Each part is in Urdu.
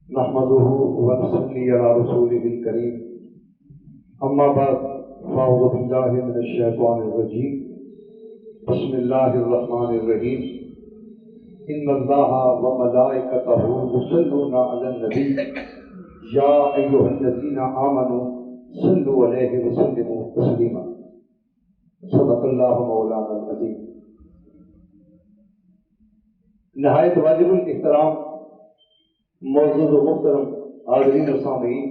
نحمده ونصلي على رسوله الكريم اما بعد فاعوذ بالله من الشيطان الرجيم بسم الله الرحمن الرحيم ان الله وملائكته يصلون على النبي يا ايها الذين امنوا صلوا عليه وسلموا تسليما صدق الله مولانا العظيم۔ نہایت واجب الاحترام معزز و محترم حاضرین و سامعین،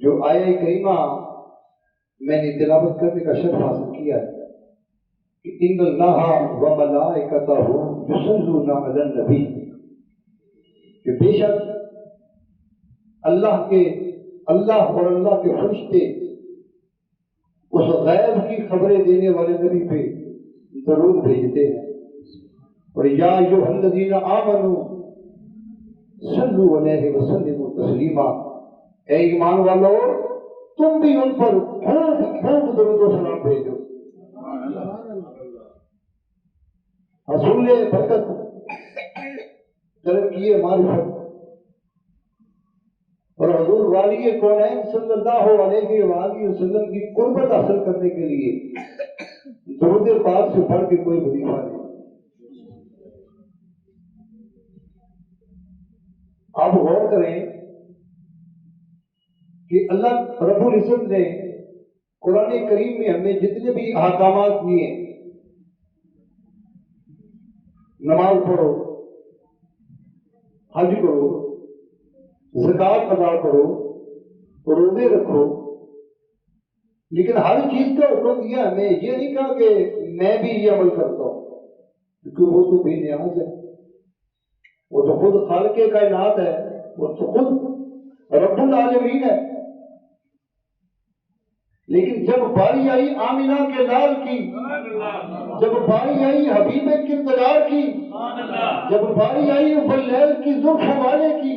جو آیہ کریمہ میں نے تلاوت کرنے کا شرف حاصل کیا ہے کہ ان اللہ و ملائکتہ یصلون علی النبی، کہ بے شک اللہ اور اللہ کے فرشتے اس غیب کی خبریں دینے والے نبی پہ درود بھیجتے ہیں، اور یا ایھا الذین آمنوا صلوا علیہ وسلموا تسلیما، اے ایمان والو تم بھی ان پر خوب خوب درود و سلام بھیجو۔ حصول برکت، ترقی معرفت اور حضور والی کونین صلی اللہ علیہ وآلہ وسلم کی قربت حاصل کرنے کے لیے درود پاک سے بڑھ کے کوئی وظیفہ نہیں۔ آپ غور کریں کہ اللہ رب العزت نے قرآن کریم میں ہمیں جتنے بھی احکامات دیے، نماز پڑھو، حج کرو، زکوٰۃ ادا کرو، روزے رکھو، لیکن ہر چیز کا حکم دیا ہمیں، یہ نہیں کہا کہ میں بھی یہ عمل کرتا ہوں، کیونکہ وہ تو بے نیاز ہے، وہ تو خود خالق کائنات ہے، وہ تو خود رب العالمین ہے۔ لیکن جب باری آئی آمینہ کے لال کی، جب باری آئی حبیب کردگار کی، جب باری آئی واللیل کی زلف والے کی،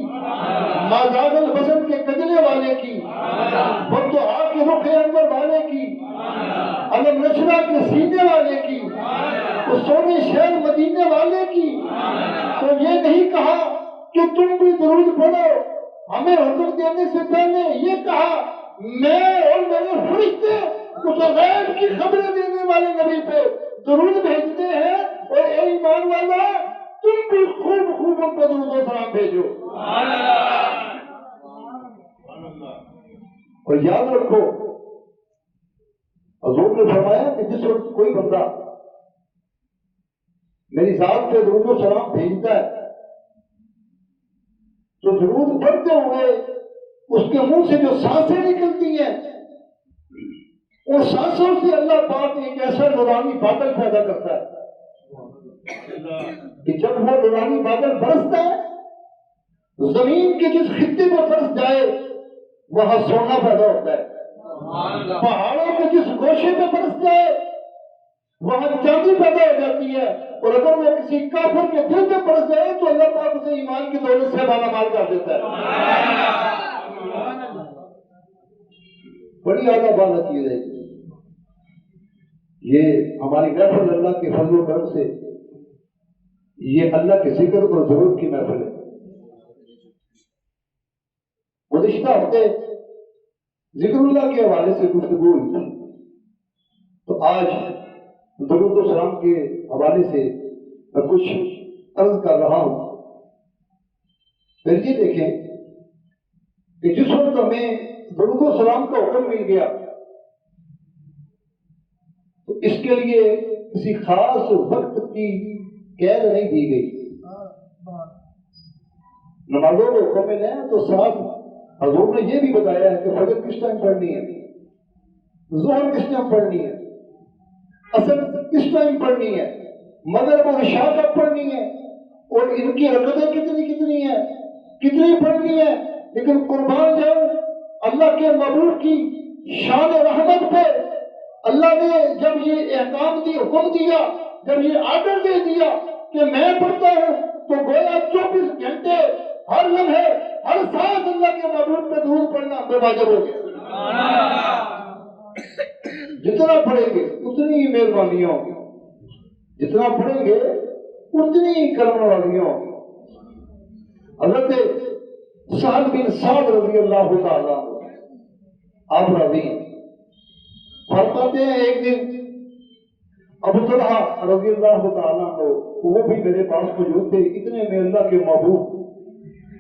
ما زاغ البصر کے کجلے والے کی، والضحیٰ کے رخ انور والے کی، علم نشرہ کے سینے والے کی، اس سونے شہر مدینے والے کی، تو یہ نہیں کہا کہ تم بھی درود پڑھو، ہمیں حکم دینے سے پہلے یہ کہا میں اور میرے فرشتے اس غیب کی خبریں دینے والے نبی پہ درود بھیجتے ہیں، اور اے ایمان والا تم بھی خوب خوب ان کو درود و سلام بھیجو۔ اور یاد رکھو حضور نے فرمایا کہ جس وقت کوئی بندہ میری ذات پہ درود و سلام بھیجتا ہے تو درود پڑھتے ہوئے اس کے منہ سے جو سانسیں نکلتی ہیں، ان سانسوں سے اللہ پاک ایک ایسا نورانی بادل پیدا کرتا ہے کہ جب وہ نورانی بادل برستا ہے، زمین کے جس خطے میں برس جائے وہاں سونا پیدا ہوتا ہے، پہاڑوں کے جس گوشے میں برس جائے وہاں چاندی پیدا ہو جاتی ہے، اور اگر وہ کسی کافر کے دل میں برس جائے تو اللہ پاک اسے ایمان کی دولت سے مالا مال کر دیتا ہے۔ بڑی اعلیٰ بالا چیز ہے یہ، ہماری محفل اللہ کے فضل و کرم سے یہ اللہ کے ذکر اور ضرورت کی محفل ہے۔ گزشتہ ہفتے ذکر اللہ کے حوالے سے گفتگو ہوئی تھی، تو آج درود و سلام کے حوالے سے میں کچھ عرض کر رہا ہوں۔ پھر یہ دیکھیں کہ جس وقت ہمیں درود و سلام کا حکم مل گیا تو اس کے لیے کسی خاص وقت کی قید نہیں دی گئی۔ نمازوں کو حکم ملے ہیں تو ساتھ حضور نے یہ بھی بتایا ہے کہ فجر کس ٹائم پڑھنی ہے، ظہر کس ٹائم پڑھنی ہے، عصر کس ٹائم پڑھنی ہے، مغرب اور عشاء کب پڑھنی ہے، اور ان کی رکعتیں کتنی ہیں، کتنی پڑھنی ہے۔ لیکن قربان جاؤ اللہ کے محبوب کی شان رحمت پہ، اللہ نے جب یہ احکام دی، حکم دیا، جب یہ آرڈر دے دیا کہ میں پڑھتا ہوں، تو گویا 24 گھنٹے ہر لمحے ہر سانس اللہ کے محبوب پہ درود پڑھنا بے واجب ہو گیا۔ جتنا پڑھیں گے اتنی ہی مہربانیاں ہوں گی، جتنا پڑھیں گے اتنی کرم نوازیوں حضرت سعد بن سعد رضی اللہ تعالیٰ آپ راوی فرماتے ہیں ایک دن ابو طلحہ رضی اللہ تعالیٰ وہ بھی میرے پاس موجود تھے. اتنے میں اللہ کے محبوب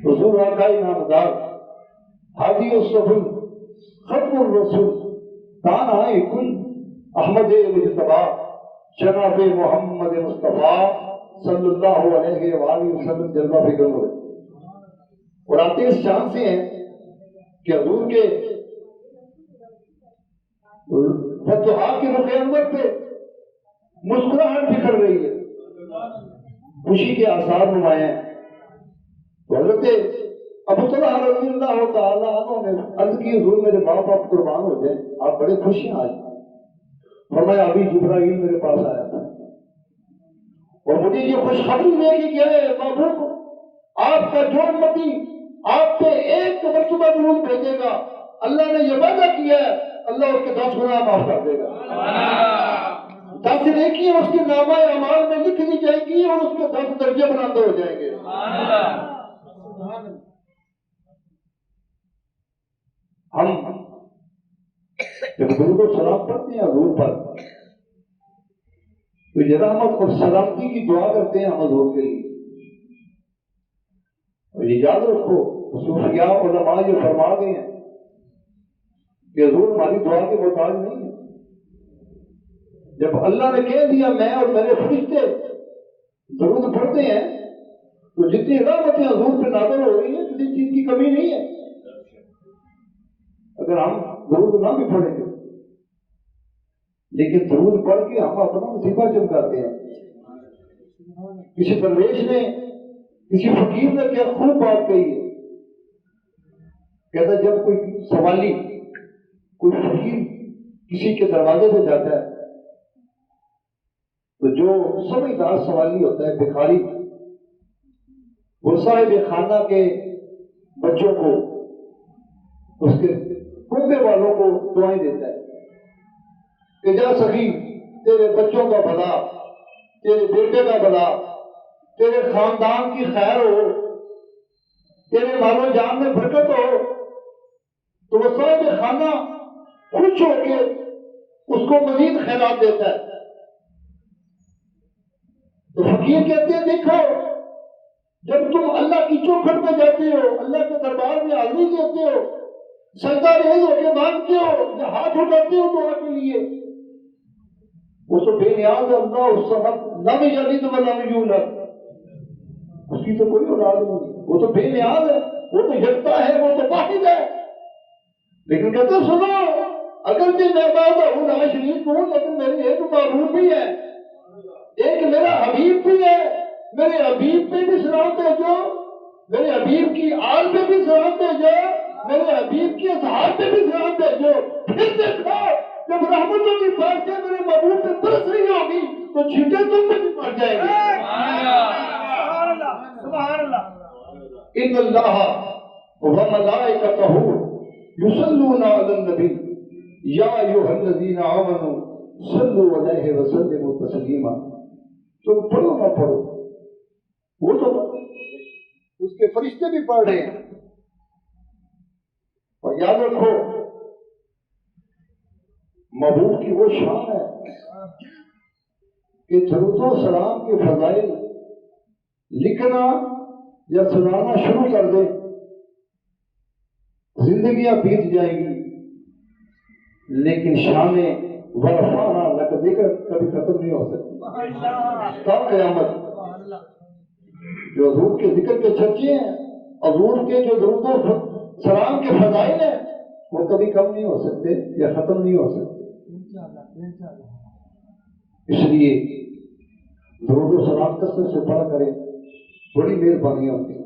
حضور آقا نامدار ہادی السبل ختم الرسول تانا کل احمد مجتبی جناب محمد مصطفیٰ صلی اللہ علیہ وآلہ وسلم جلوہ فکر ہوئے. اور آتے اس شان سے ہیں کہ حضور کے فتوحات کے رخ انور پہ مسکراہٹ بکھر رہی ہے, خوشی کے آثار نمایاں ہیں. تو حضرت ابو طلحہ رضی اللہ تعالیٰ عنہ نے عرض کی حضور میرے باپ آپ قربان ہو جائیں, آپ بڑے خوش ہیں آج. فرمایا ابھی جبرائیل میرے پاس آیا تھا اور مجھے یہ خوشخبری دے کہ کیا ہے محبوب آپ کا جو امتی آپ پہ ایک مرتبہ درود بھیجے گا اللہ نے یہ وعدہ کیا ہے اللہ اس کے 10 گناہ معاف کر دے گا. 10 نیکیاں اس کے نامہ اعمال میں لکھ دی جائیں گی اور اس کے 10 درجے بناتے ہو جائیں گے. ہم جب درود و سلام پڑھتے ہیں حضور پر تو یہ رحمت اور سلامتی کی دعا کرتے ہیں ہم حضور کے لیے. اور یہ یاد رکھو صوفیاء علماء یہ فرما گئے ہیں کہ حضور ہماری دعا کے محتاج نہیں ہے. جب اللہ نے کہہ دیا میں اور میرے فرشتے درود پڑھتے ہیں تو جتنی رحمتیں حضور پہ نازل ہو رہی ہیں کسی چیز کی کمی نہیں ہے. اگر ہم درود نہ بھی پڑھیں گے لیکن درود پڑھ کے ہم اپنا وظیفہ چمکاتے ہیں. کسی درویش نے کسی فقیر نے کیا خوب بات کہی ہے, کہتا جب کوئی سوالی کوئی فقیر کسی کے دروازے پہ جاتا ہے تو جو سمجھدار سوالی ہوتا ہے بھکاری وہ صاحب خانہ کے بچوں کو اس کے کنبے والوں کو دعائیں دیتا ہے کہ جا سخی تیرے بچوں کا بھلا, تیرے بیٹے کا بھلا, تیرے خاندان کی خیر ہو, تیرے مال و جان میں برکت ہو. تو وہ صاحب خانہ خوش ہو کے اس کو مزید خیرات دیتا ہے. تو فقیر کہتے ہیں دیکھو جب تم اللہ کی چوکھٹ پہ جاتے ہو اللہ کے دربار میں حاضری دیتے ہو سجدہ ریز ہو کے مانگتے ہو ہاتھ اٹھاتے ہو دعا کے لیے وہ تو بے نیاز اللہ اس وقت لم یلد ولم یولد, اس کی تو کوئی اولاد نہیں, وہ تو بے نیاز ہے, وہ تو یکتا ہے, وہ تو واحد ہے. لیکن کہتے سنو اگرچہ میں وحدہ لا شریک ہوں لیکن میرے ایک معبود بھی ہے, ایک میرا حبیب بھی ہے. میرے حبیب پہ بھی سلام بھیجو, میرے حبیب کی آل پہ بھی سلام بھیجو, میرے حبیب کی اصحاب پہ بھی سلام بھیجو. پھر دیکھو جب رحمتوں کی بارشیں میرے محبوب پہ برس رہی ہوگی تو چھینٹے تم پہ بھی پڑ جائیں گے. سبحان اللہ. ان اللہ وملائکتہ یصلون علی النبی یا ایھا الذین آمنوا صلوا علیہ وسلموا تسلیما. تم پڑھو نہ پڑھو وہ تو اس کے فرشتے بھی پڑھ رہے ہیں. اور یاد رکھو محبوب کی وہ شان ہے کہ درود و سلام کے فضائل لکھنا یا سنانا شروع کر دیں زندگیاں بیت جائیں گی لیکن شان ورفعنا لک ذکر کبھی ختم نہیں ہو سکتی تا قیامت. جو حضور کے ذکر کے چرچے ہیں حضور کے جو درود و سلام کے فضائل ہیں وہ کبھی کم نہیں ہو سکتے یا ختم نہیں ہو سکتے. اس لیے درود و سلام کثرت سے پڑھا کریں, بڑی مہربانی ہوتی ہے.